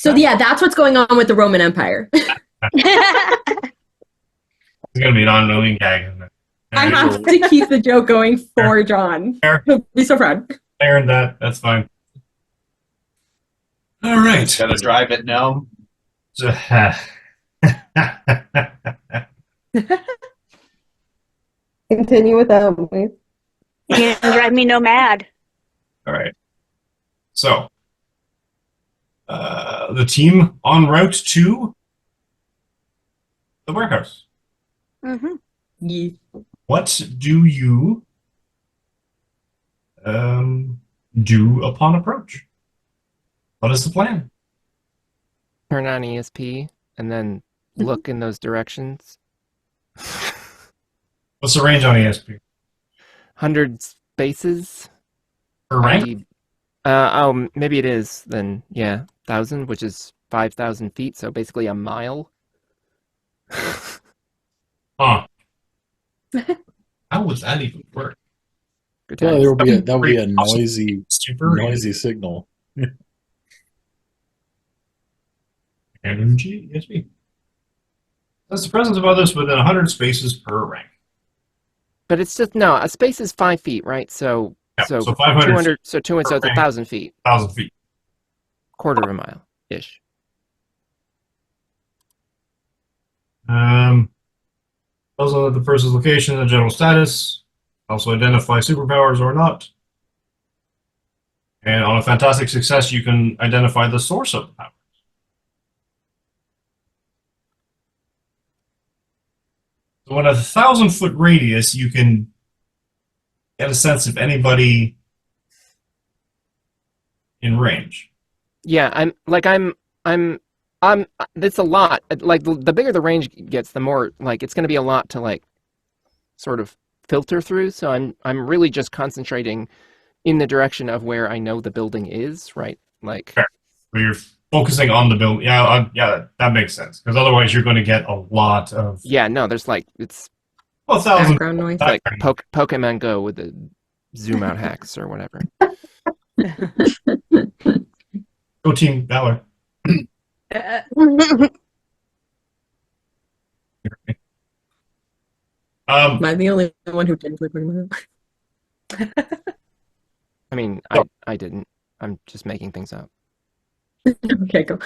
So yeah, that's what's going on with the Roman Empire. It's going to be an ongoing gag. I have to keep the joke going for John. He'll be so proud. I earned that. That's fine. All right. Gotta drive it now. Continue without me. You can drive me no mad. All right. So, the team en route to the warehouse. Mm-hmm. Yeah. What do you do upon approach? What is the plan? Turn on ESP and then look in those directions. What's the range on ESP? 100 spaces. Per rank? Oh, maybe it is then. Yeah, 1,000, which is 5,000 feet, so basically a mile. Huh. How would that even work? Good Yeah, times. that would be a noisy signal. Energy ESP. That's the presence of others within 100 spaces per rank. But it's just no. A space is 5 feet, right? So Yeah, so, so 500 200. So 200. So it's rank. 1,000 feet. 1,000 feet. Quarter of a mile ish. Also, the person's location and general status. Also identify superpowers or not. And on a fantastic success, you can identify the source of the power. So in a 1,000-foot radius, you can get a sense of anybody in range. Yeah, I'm. It's a lot. Like the bigger the range gets, the more like it's going to be a lot to like sort of filter through. So I'm really just concentrating in the direction of where I know the building is. Right, like. Fair. So you're focusing on the building. Yeah, yeah, that makes sense. Because otherwise, you're going to get a lot of. Yeah, no, there's like it's. Well, 1,000 background noise. Like Pokemon Go with the zoom out hacks or whatever. Go Team Valor. Am I the only one who didn't play Pokemon? I mean, I didn't. I'm just making things up. Okay, go.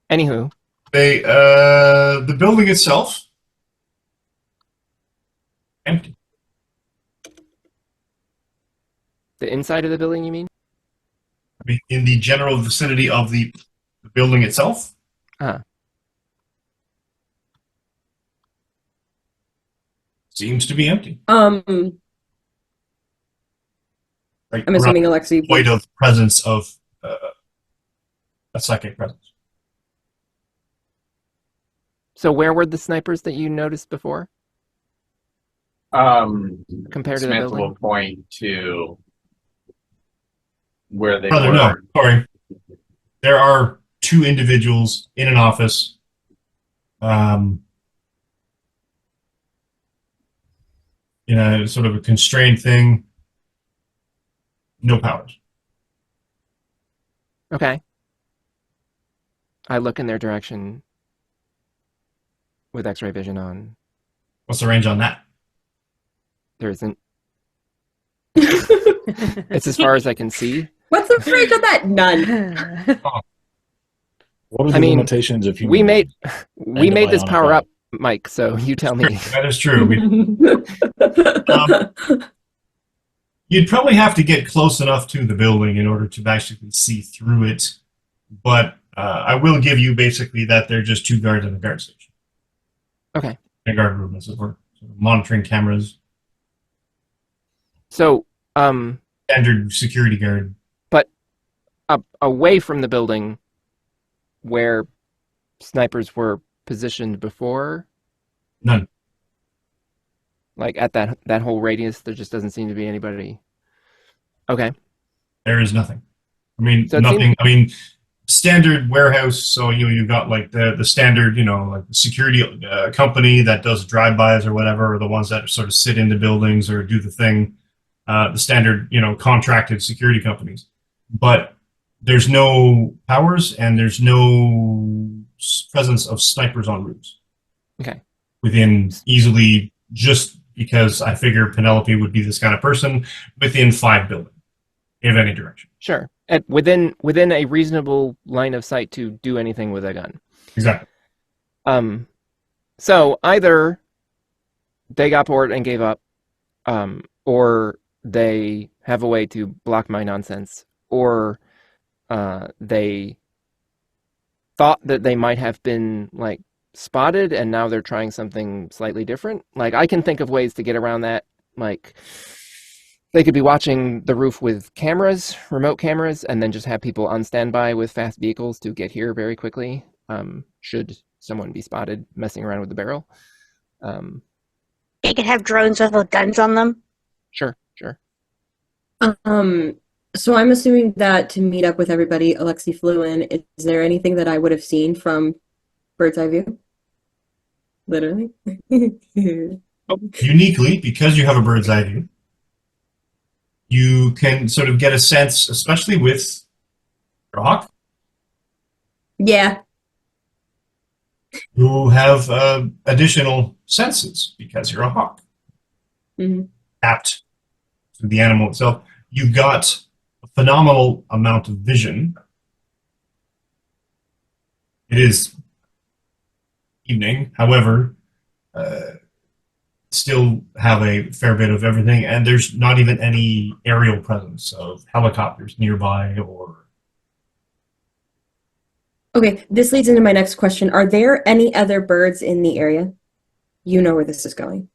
Anywho, the building itself empty. the inside of the building, you mean? I mean, in the general vicinity of the building itself. Ah. Seems to be empty. I'm Like, assuming Alexi. void of presence of a psychic presence. So where were the snipers that you noticed before? Compared to the Smith building? will point to where they Brother, were. no, sorry. There are two individuals in an office. In a sort of a constrained thing. No powers. Okay. I look in their direction with X-ray vision on. What's the range on that? There isn't. It's as far as I can see. What's the range on that? None. What are the limitations if you we made this power up, Mike, so you tell me. That is true. You'd probably have to get close enough to the building in order to actually see through it. But I will give you basically that they're just two guards in a guard station. Okay. A guard room, as it were. So monitoring cameras. So, standard security guard. But away from the building where snipers were positioned before? None. Like at that whole radius, there just doesn't seem to be anybody. Okay. There is nothing. I mean, So nothing. I mean, standard warehouse. So you've got like the standard, like the security company that does drive-bys or whatever, or the ones that sort of sit in the buildings or do the thing. the standard, contracted security companies. But there's no powers and there's no presence of snipers on roofs. Okay. Within easily, just because I figure Penelope would be this kind of person, within 5 buildings in any direction. Sure. Within a reasonable line of sight to do anything with a gun. Exactly. So either they got bored and gave up, or they have a way to block my nonsense, or they thought that they might have been like spotted and now they're trying something slightly different. Like, I can think of ways to get around that. Like, they could be watching the roof with cameras, remote cameras, and then just have people on standby with fast vehicles to get here very quickly, should someone be spotted messing around with the barrel. They could have drones with guns on them. Sure. So I'm assuming that to meet up with everybody, Alexi flew in. Is there anything that I would have seen from bird's eye view? Literally. Uniquely, because you have a bird's eye view, you can sort of get a sense, especially with your hawk, Yeah. you have additional senses because you're a hawk. Tapped to the animal itself. You got a phenomenal amount of vision. It is evening, however, still have a fair bit of everything, and there's not even any aerial presence of helicopters nearby or... Okay, this leads into my next question. Are there any other birds in the area? You know where this is going.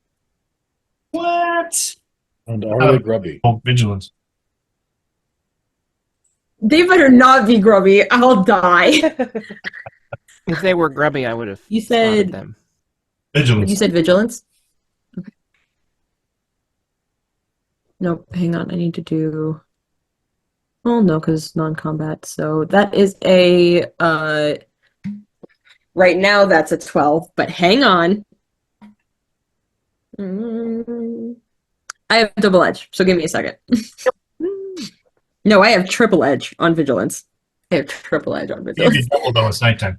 What? And are they grubby? Oh, vigilance. They better not be grubby. I'll die. If they were grubby, I would have You spotted said them. Vigilance. You said vigilance? Okay. Nope, hang on. I need to do... Well, no, because non-combat. So that is a... Right now, that's a 12. But hang on. I have double edge, so give me a second. No, I have triple edge on vigilance. I have triple edge on vigilance. Maybe double though, it's nighttime.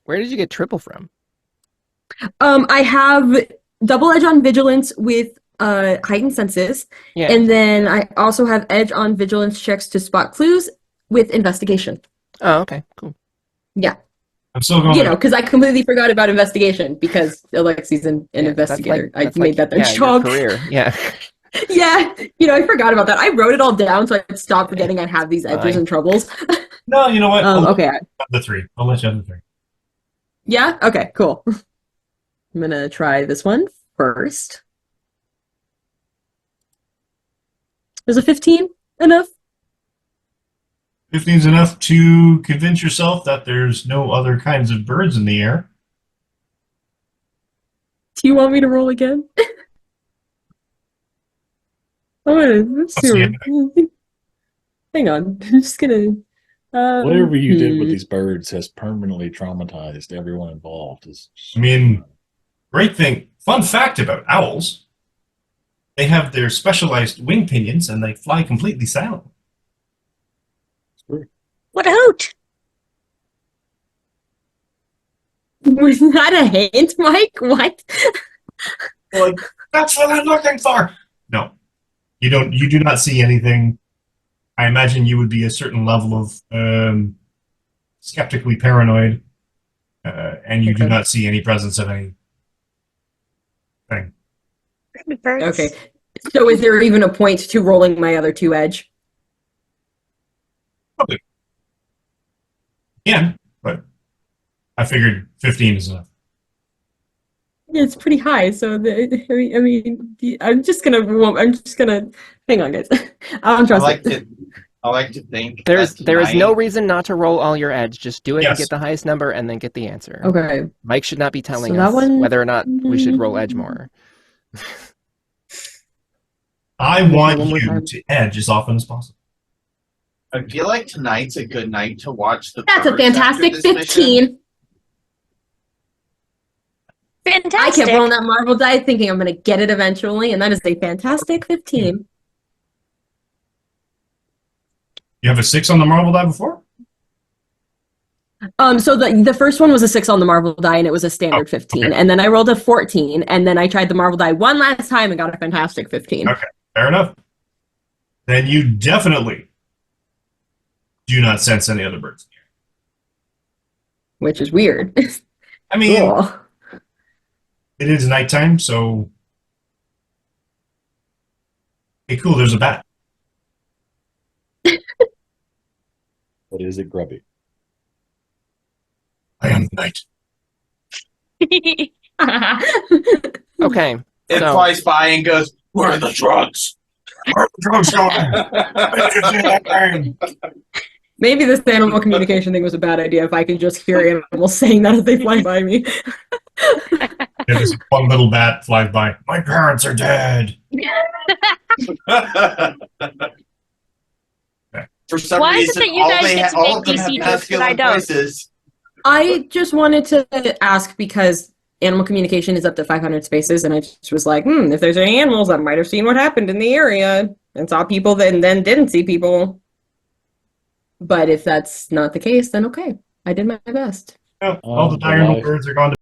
Where did you get triple from? I have double edge on vigilance with heightened senses, Yeah. and then I also have edge on vigilance checks to spot clues with investigation. Oh, okay, cool. Yeah, I'm still going. because I completely forgot about investigation because Alexi's an investigator. I made that their your job. career. Yeah. Yeah, I forgot about that. I wrote it all down so I could stop forgetting I have these edges and troubles. No, you know what? Okay. The 3. I'll let you have the 3. Yeah? Okay, cool. I'm gonna try this one first. Is a 15 enough? 15's enough to convince yourself that there's no other kinds of birds in the air. Do you want me to roll again? Let's see. Hang on. I'm just gonna... Whatever you did with these birds has permanently traumatized everyone involved. I mean, great thing. Fun fact about owls. They have their specialized wing pinions and they fly completely silent. What a hoot! Was that a hint, Mike? What? Like, that's what I'm looking for. No, you don't. You do not see anything. I imagine you would be a certain level of skeptically paranoid, and you do not see any presence of any thing. Okay. So is there even a point to rolling my other 2 edge? Probably. Yeah, but I figured 15 is enough. Yeah, it's pretty high, so I'm just gonna hang on, guys. I don't trust it. I like to think There is no tonight- reason not to roll all your edge. Just do it and Yes. get the highest number and then get the answer. Okay. Mike should not be telling So that us one- whether or not we should roll edge more. I One want more you time. to edge as often as possible. I feel like tonight's a good night to watch the. That's a birds after fantastic this mission. 15. I Fantastic. kept rolling that marble die thinking I'm gonna get it eventually, and that is a fantastic 15. You have a 6 on the marble die before? So the first one was a 6 on the marble die, and it was a standard 15. Okay. And then I rolled a 14, and then I tried the marble die one last time and got a fantastic 15. Okay, fair enough. Then you definitely do not sense any other birds. Which is weird. I mean, Cool. it is nighttime, so... Hey, cool, there's a bat. But is it grubby? I am the night. Okay. It So flies by and goes, "Where are the drugs?" Where are the drugs going? Where did you see that thing? Maybe this animal communication thing was a bad idea if I could just hear animals saying that as they fly by me. There's one little bat flies by. My parents are dead. For some Why is it reason, that you all guys they get to all make of them have DC jokes and I masculine don't? voices. I just wanted to ask because animal communication is up to 500 spaces, and I just was like, if there's any animals that might have seen what happened in the area and saw people that and then didn't see people. But if that's not the case, then okay. I did my best. Well, all the The diurnal life- birds are gone to